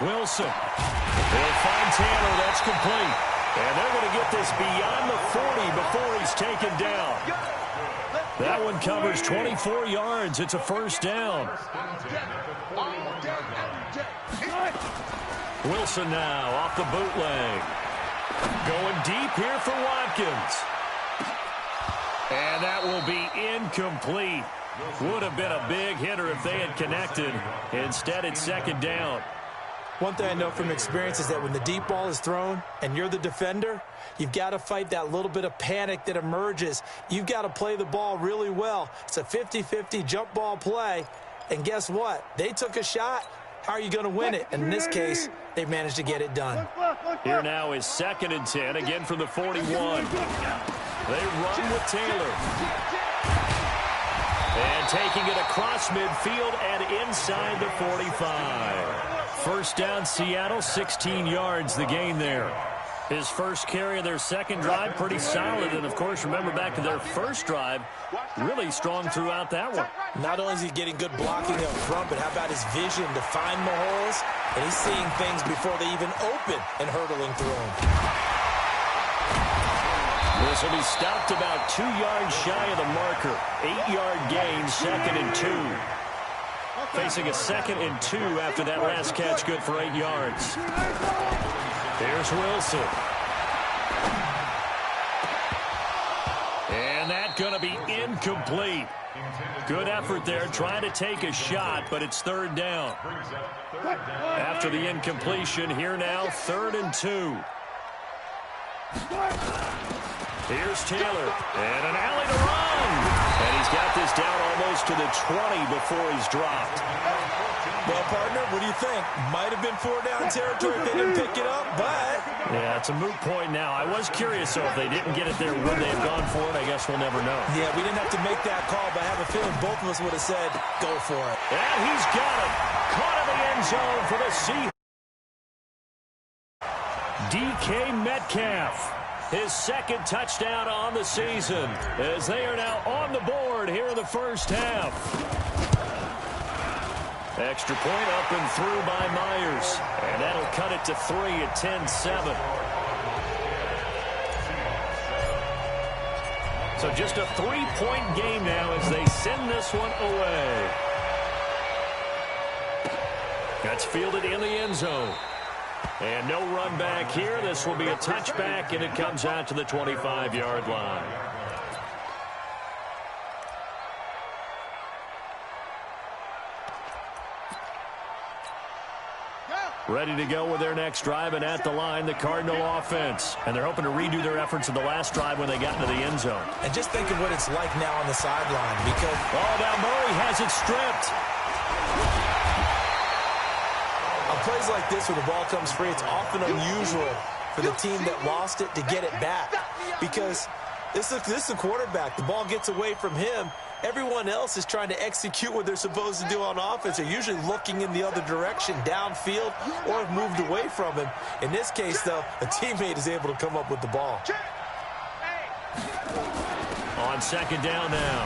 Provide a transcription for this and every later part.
Wilson. He'll find Taylor. That's complete. And they're going to get this beyond the 40 before he's taken down. That one covers 24 yards. It's a first down. Wilson now off the bootleg. Going deep here for Watkins. And that will be incomplete. Would have been a big hitter if they had connected. Instead, it's second down. One thing I know from experience is that when the deep ball is thrown and you're the defender, you've got to fight that little bit of panic that emerges. You've got to play the ball really well. It's a 50-50 jump ball play. And guess what? They took a shot. How are you going to win it? And in this case, they've managed to get it done. Here now is 2nd and 10, again from the 41. They run with Taylor. And taking it across midfield and inside the 45. First down, Seattle, 16 yards the gain there. His first carry of their second drive, pretty solid. And, of course, remember back to their first drive, really strong throughout that one. Not only is he getting good blocking up front, but how about his vision to find the holes? And he's seeing things before they even open and hurdling through them. This will be stopped about 2 yards shy of the marker. 8-yard gain, 2nd and 2. Facing a 2nd and 2 after that last catch, good for 8 yards. Here's Wilson. And that's going to be incomplete. Good effort there, trying to take a shot, but it's 3rd down. After the incompletion, here now, 3rd and 2. Here's Taylor, and an alley to run. And he's got this down almost to the 20 before he's dropped. Well, partner, what do you think? Might have been 4-down territory if they didn't pick it up, but... Yeah, it's a moot point now. I was curious, so if they didn't get it there, would they have gone for it? I guess we'll never know. Yeah, we didn't have to make that call, but I have a feeling both of us would have said, go for it. And he's got it. Caught in the end zone for the Seahawks. DK Metcalf. His 2nd touchdown on the season as they are now on the board here in the first half. Extra point up and through by Myers. And that'll cut it to 3 at 10-7. So just a 3-point game now as they send this one away. That's fielded in the end zone. And no run back here. This will be a touchback, and it comes out to the 25-yard line. Ready to go with their next drive, and at the line, the Cardinal offense. And they're hoping to redo their efforts in the last drive when they got into the end zone. And just think of what it's like now on the sideline because... Oh, now Murray has it stripped. On plays like this where the ball comes free, it's often unusual for the team that lost it to get it back because this is the quarterback. The ball gets away from him. Everyone else is trying to execute what they're supposed to do on offense. They're usually looking in the other direction, downfield, or have moved away from him. In this case, though, a teammate is able to come up with the ball. On 2nd down now,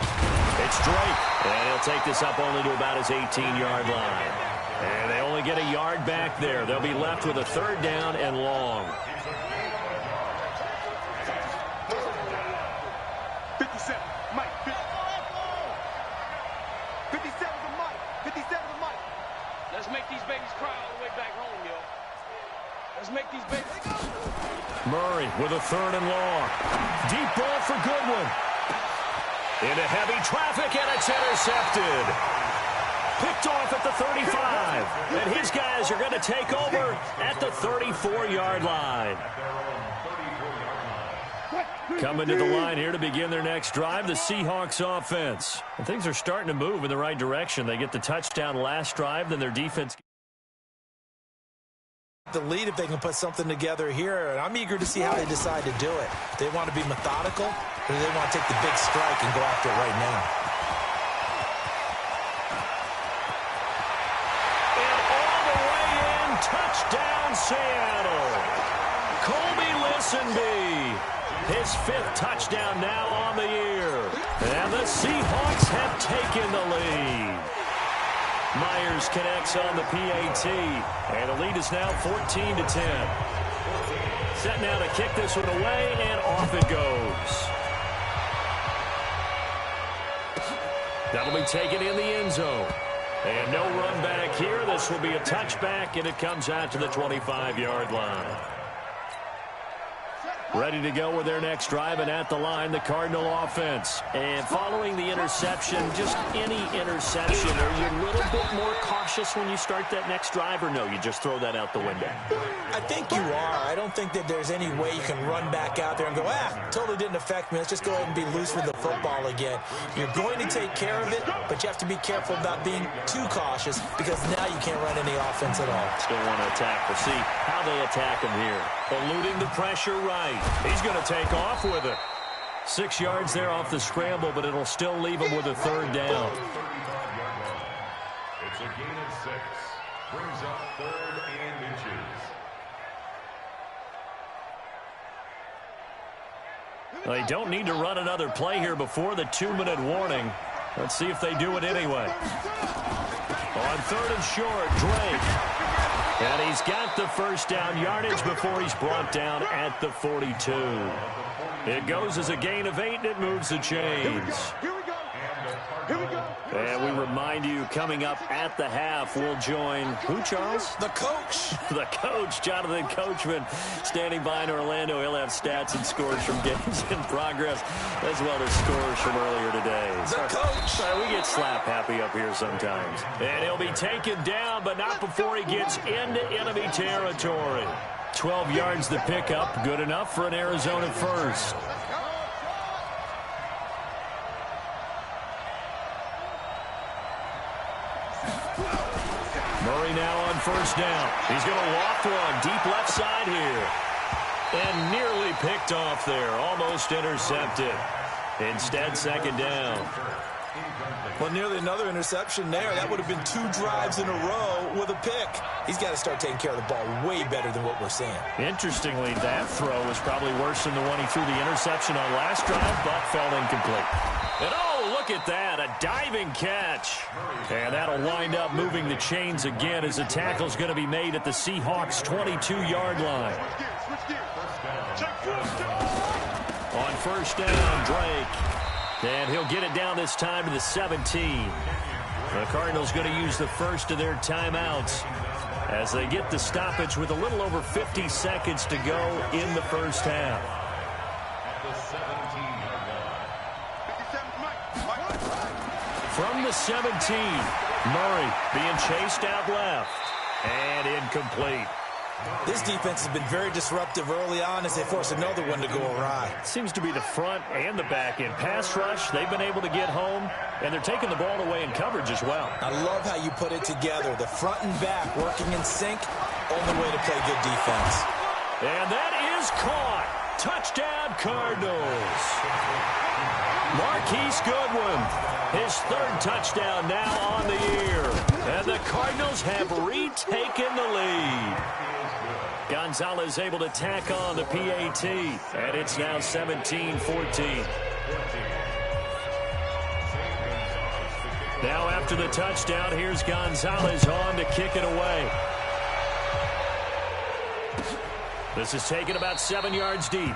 it's Drake. And he'll take this up only to about his 18-yard line. And they only get a yard back there. They'll be left with a 3rd down and long. 57, Mike. 57 to Mike. 57 to Mike. Let's make these babies cry all the way back home, yo. Let's make these babies go. Murray with a 3rd and long. Deep ball for Goodwin. Into heavy traffic, and it's intercepted. Picked off at the 35. And his guys are going to take over at the 34-yard line. Coming to the line here to begin their next drive, the Seahawks offense. And things are starting to move in the right direction. They get the touchdown last drive, then their defense... The lead if they can put something together here, and I'm eager to see how they decide to do it. Do they want to be methodical, or do they want to take the big strike and go after it right now? Touchdown, Seattle. Colby Listenby. His 5th touchdown now on the year. And the Seahawks have taken the lead. Myers connects on the PAT, and the lead is now 14-10. Set now to kick this one away, and off it goes. That'll be taken in the end zone. And no run back here. This will be a touchback, and it comes out to the 25-yard line. Ready to go with their next drive, and at the line, the Cardinal offense. And following the interception, just any interception, are you a little bit more cautious when you start that next drive, or no, you just throw that out the window? I think you are. I don't think that there's any way you can run back out there and go, totally didn't affect me. Let's just go ahead and be loose with the football again. You're going to take care of it, but you have to be careful about being too cautious because now you can't run any offense at all. Still want to attack. We'll see how they attack him here. Eluding the pressure right. He's going to take off with it. 6 yards there off the scramble, but it'll still leave him with a third down. It's a gain of 6. Brings up 3rd and inches. They don't need to run another play here before the 2-minute warning. Let's see if they do it anyway. On 3rd and short, Drake. And he's got the first down yardage before he's brought down at the 42. It goes as a gain of 8, and it moves the chains. And we remind you, coming up at the half, we'll join who, Charles? The coach. The coach, Jonathan Coachman, standing by in Orlando. He'll have stats and scores from games in progress, as well as scores from earlier today. The coach. Sorry, we get slap happy up here sometimes. And he'll be taken down, but not before he gets into enemy territory. 12 yards the pickup, good enough for an Arizona first. Murray now on first down. He's going to walk one deep left side here. And nearly picked off there. Almost intercepted. Instead, second down. Well, nearly another interception there. That would have been 2 drives in a row with a pick. He's got to start taking care of the ball way better than what we're seeing. Interestingly, that throw was probably worse than the one he threw the interception on last drive, but fell incomplete. And oh, look at that, a diving catch. And that'll wind up moving the chains again as the tackle's going to be made at the Seahawks' 22-yard line. On first down, Drake. And he'll get it down this time to the 17. The Cardinals going to use the first of their timeouts as they get the stoppage with a little over 50 seconds to go in the first half. From the 17, Murray being chased out left and incomplete. This defense has been very disruptive early on as they force another one to go awry. Seems to be the front and the back end. Pass rush, they've been able to get home, and they're taking the ball away in coverage as well. I love how you put it together. The front and back working in sync, only way to play good defense. And that is caught. Touchdown, Cardinals. Marquise Goodwin, his 3rd touchdown now on the year. And the Cardinals have retaken the lead. Gonzalez able to tack on the PAT, and it's now 17-14. Now after the touchdown, here's Gonzalez on to kick it away. This is taken about 7 yards deep.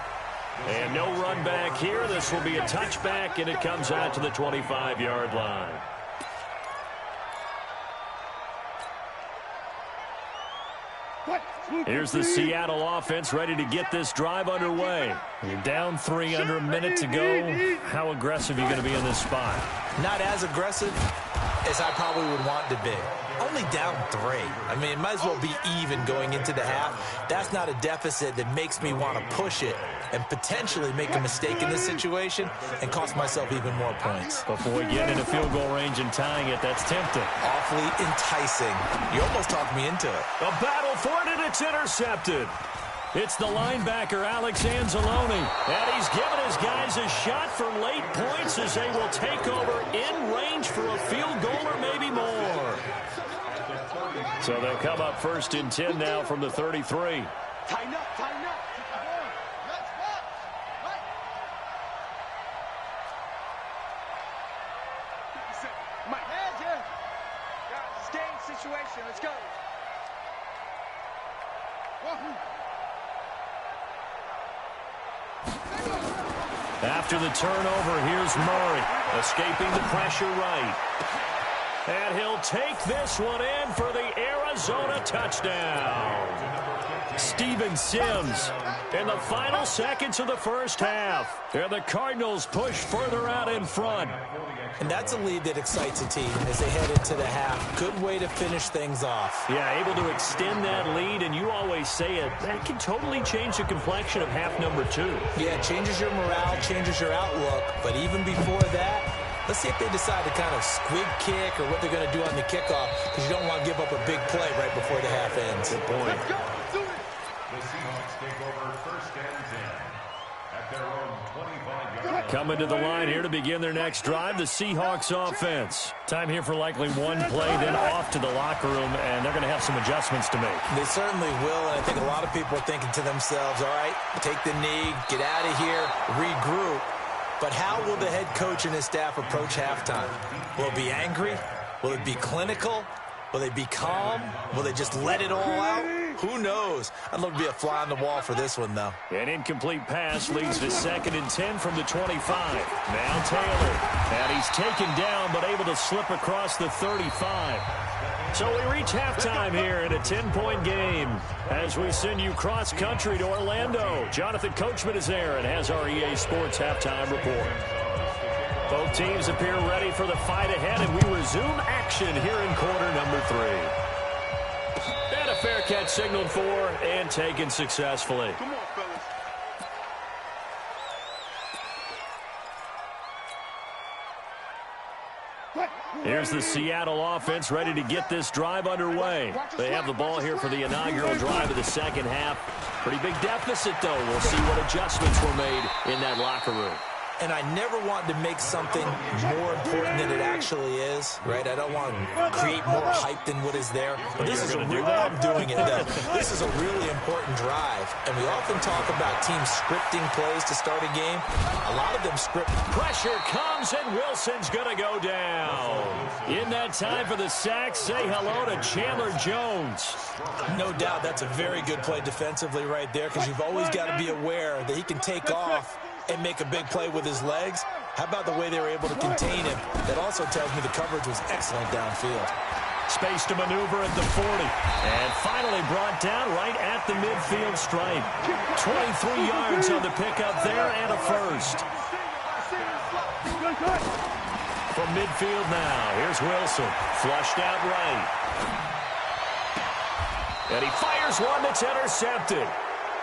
And no run back here. This will be a touchback, and it comes out to the 25-yard line. Here's the Seattle offense ready to get this drive underway. You're down 3 under a minute to go. How aggressive are you going to be in this spot? Not as aggressive as I probably would want to be. Only down 3. I mean, it might as well be even going into the half. That's not a deficit that makes me want to push it and potentially make a mistake in this situation and cost myself even more points. Before we get into field goal range and tying it, that's tempting. Awfully enticing. You almost talked me into it. A battle for it, and it's intercepted. It's the linebacker, Alex Anzalone. And he's given his guys a shot for late points as they will take over in range for a field goal or maybe more. So they'll come up 1st and 10 now from the 33. Tighten up, tighten up. Mike. Guys, After the turnover, here's Murray, escaping the pressure right. And he'll take this one in for the Arizona touchdown. Steven Sims in the final seconds of the first half. And the Cardinals push further out in front. And that's a lead that excites a team as they head into the half. Good way to finish things off. Yeah, able to extend that lead, and you always say it, that can totally change the complexion of half number 2. Yeah, it changes your morale, changes your outlook. But even before that, let's see if they decide to kind of squib kick or what they're going to do on the kickoff, because you don't want to give up a big play right before the half ends. Good point. The Seahawks take over first and 10 at their own 25-yard line. Coming to the line here to begin their next drive, the Seahawks offense. Time here for likely one play, then off to the locker room, and they're going to have some adjustments to make. They certainly will, and I think a lot of people are thinking to themselves, all right, take the knee, get out of here, regroup. But how will the head coach and his staff approach halftime? Will it be angry? Will it be clinical? Will they be calm? Will they just let it all out? Who knows? I'd love to be a fly on the wall for this one, though. An incomplete pass leads to 2nd and 10 from the 25. Now Taylor. And he's taken down, but able to slip across the 35. So we reach halftime here in a 10-point game as we send you cross-country to Orlando. Jonathan Coachman is there and has our EA Sports halftime report. Both teams appear ready for the fight ahead, and we resume action here in quarter number 3. And a fair catch signaled for and taken successfully. Come on, fellas. Here's the Seattle offense ready to get this drive underway. They have the ball here for the inaugural drive of the second half. Pretty big deficit, though. We'll see what adjustments were made in that locker room. And I never want to make something more important than it actually is, right? I don't want to create more hype than what is there. But this is a real, I'm doing it though. This is a really important drive. And we often talk about teams scripting plays to start a game. A lot of them script. Pressure comes, and Wilson's going to go down. In that time for the sack, say hello to Chandler Jones. No doubt that's a very good play defensively right there, because you've always got to be aware that he can take off and make a big play with his legs. How about the way they were able to contain him? That also tells me the coverage was excellent downfield. Space to maneuver at the 40. And finally brought down right at the midfield stripe. 23 yards on the pickup there and a first. From midfield now, here's Wilson. Flushed out right. And he fires one that's intercepted.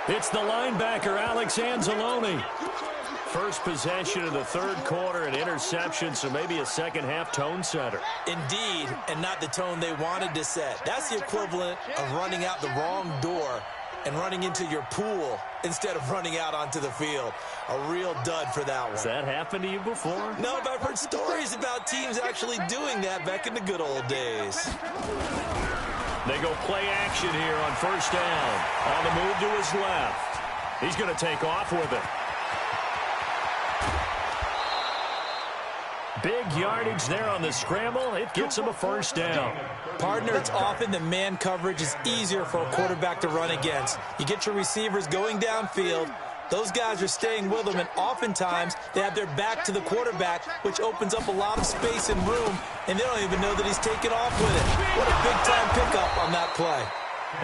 It's the linebacker, Alex Anzalone. First possession of the third quarter, an interception, so maybe a second-half tone setter. Indeed, and not the tone they wanted to set. That's the equivalent of running out the wrong door and running into your pool instead of running out onto the field. A real dud for that one. Has that happened to you before? No, but I've heard stories about teams actually doing that back in the good old days. They go play action here on first down. On the move to his left. He's going to take off with it. Big yardage there on the scramble. It gets him a first down. Partner, it's often the man coverage is easier for a quarterback to run against. You get your receivers going downfield. Those guys are staying with them, and oftentimes they have their back to the quarterback, which opens up a lot of space and room, and they don't even know that he's taken off with it. What a big-time pickup on that play.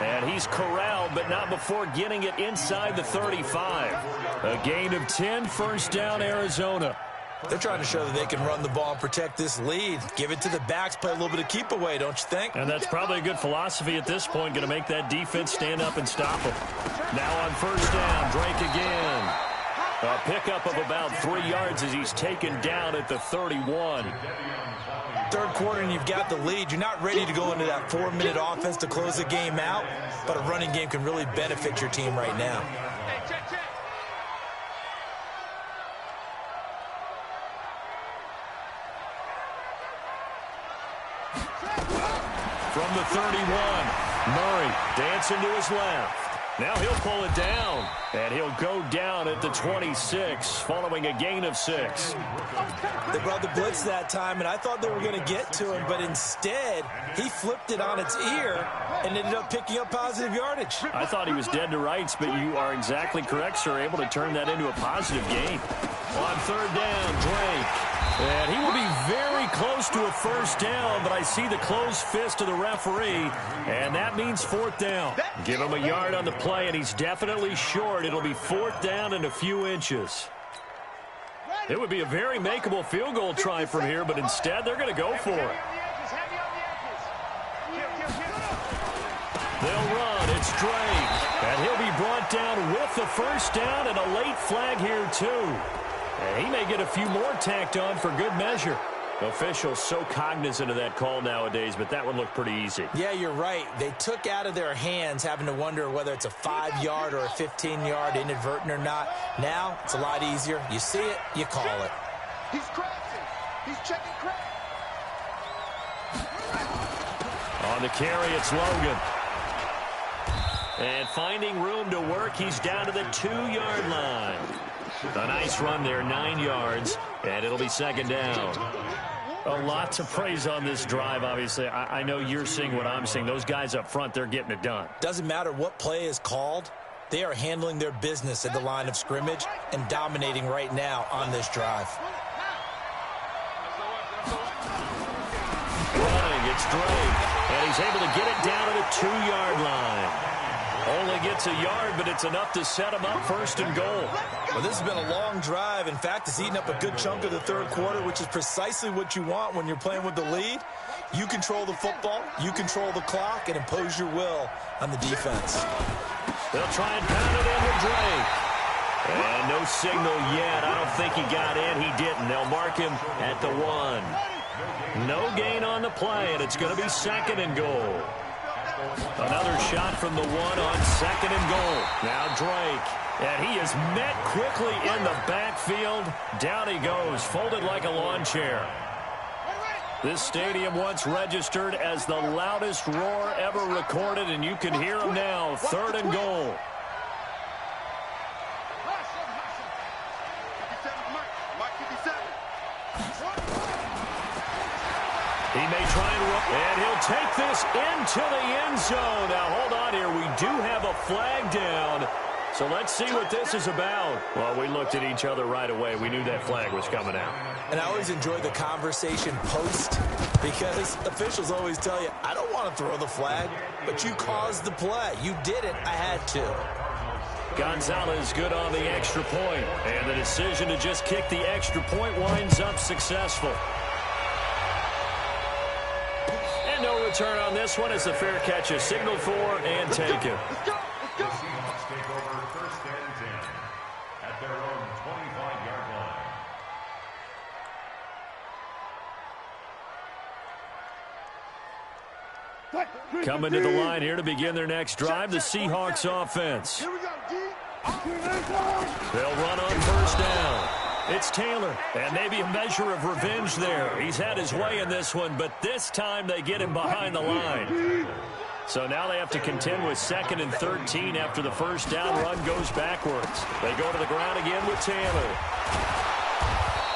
And he's corralled, but not before getting it inside the 35. A gain of 10, first down, Arizona. They're trying to show that they can run the ball and protect this lead. Give it to the backs, play a little bit of keep away, don't you think? And that's probably a good philosophy at this point, going to make that defense stand up and stop them. Now on first down, Drake again. A pickup of about 3 yards as he's taken down at the 31. Third quarter and you've got the lead. You're not ready to go into that 4-minute offense to close the game out, but a running game can really benefit your team right now. From the 31, Murray dancing to his left. Now he'll pull it down, and he'll go down at the 26 following a gain of 6. They brought the blitz that time, and I thought they were going to get to him, but instead he flipped it on its ear and ended up picking up positive yardage. I thought he was dead to rights, but you are exactly correct, sir, able to turn that into a positive gain. On third down, Drake. And he will be very close to a first down, but I see the closed fist of the referee, and that means fourth down. Give him a yard on the play, and he's definitely short. It'll be fourth down and a few inches. It would be a very makeable field goal try from here, but instead they're going to go for it. They'll run. It's Drake, and he'll be brought down with the first down and a late flag here, too. And he may get a few more tacked on for good measure. Officials so cognizant of that call nowadays, but that one looked pretty easy. Yeah, you're right. They took out of their hands having to wonder whether it's a 5-yard or a 15-yard inadvertent or not. Now, it's a lot easier. You see it, you call it. He's crashing. He's checking crash. On the carry, it's Logan. And finding room to work, he's down to the 2-yard line. A nice run there, 9 yards, and it'll be second down. A lot to praise on this drive, obviously. I know you're seeing what I'm seeing. Those guys up front, they're getting it done. Doesn't matter what play is called. They are handling their business at the line of scrimmage and dominating right now on this drive. Running, it's Drake, and he's able to get it down to the 2-yard line. Only gets a yard, but it's enough to set him up first and goal. Well, this has been a long drive. In fact, it's eaten up a good chunk of the third quarter, which is precisely what you want when you're playing with the lead. You control the football, you control the clock, and impose your will on the defense. They'll try and pound it in with Drake. And no signal yet. I don't think he got in. He didn't. They'll mark him at the 1. No gain on the play, and it's going to be second and goal. Another shot from the 1 on second and goal. Now Drake. And he is met quickly in the backfield. Down he goes, folded like a lawn chair. This stadium once registered as the loudest roar ever recorded, and you can hear him now. Third and goal. He may try and run, and he'll take this into the end zone. Now, hold on here. We do have a flag down, so let's see what this is about. Well, we looked at each other right away. We knew that flag was coming out. And I always enjoy the conversation post because officials always tell you, I don't want to throw the flag, but you caused the play. You did it. I had to. Gonzalez good on the extra point, and the decision to just kick the extra point winds up successful. And no return on this one as the fair catch is signaled for and taken. The Seahawks take over first and 10 at their own 25-yard line. Coming to the line here to begin their next drive, the Seahawks offense. They'll run on first down. It's Taylor, and maybe a measure of revenge there. He's had his way in this one, but this time they get him behind the line. So now they have to contend with 2nd and 13 after the first down run goes backwards. They go to the ground again with Taylor.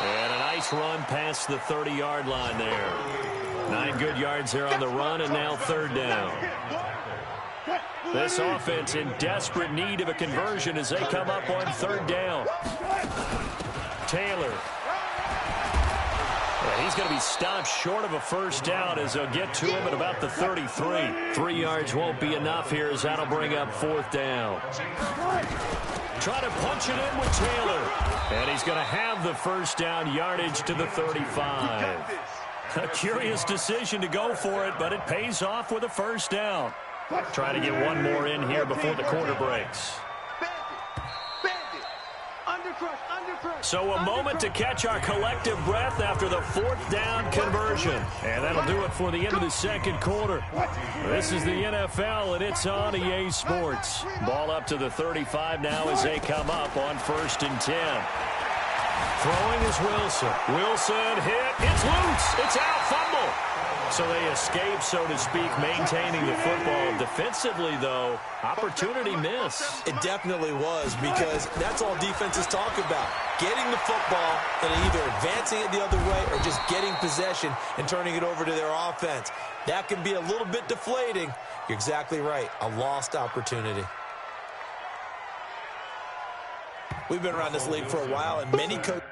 And a nice run past the 30-yard line there. 9 good yards there on the run, and now third down. This offense in desperate need of a conversion as they come up on third down. Taylor. Well, he's going to be stopped short of a first down as they'll get to him at about the 33. 3 yards won't be enough here as that'll bring up fourth down. Try to punch it in with Taylor. And he's going to have the first down yardage to the 35. A curious decision to go for it, but it pays off with a first down. Try to get one more in here before the quarter breaks. So a moment to catch our collective breath after the fourth down conversion. And that'll do it for the end of the second quarter. This is the NFL, and it's on EA Sports. Ball up to the 35 now as they come up on 1st and 10. Throwing is Wilson. Wilson hit. It's loose. It's out. Fumble. So they escape, so to speak, maintaining the football. Defensively, though, opportunity miss. It definitely was, because that's all defenses talk about. Getting the football and either advancing it the other way or just getting possession and turning it over to their offense. That can be a little bit deflating. You're exactly right. A lost opportunity. We've been around this league for a while, and many coaches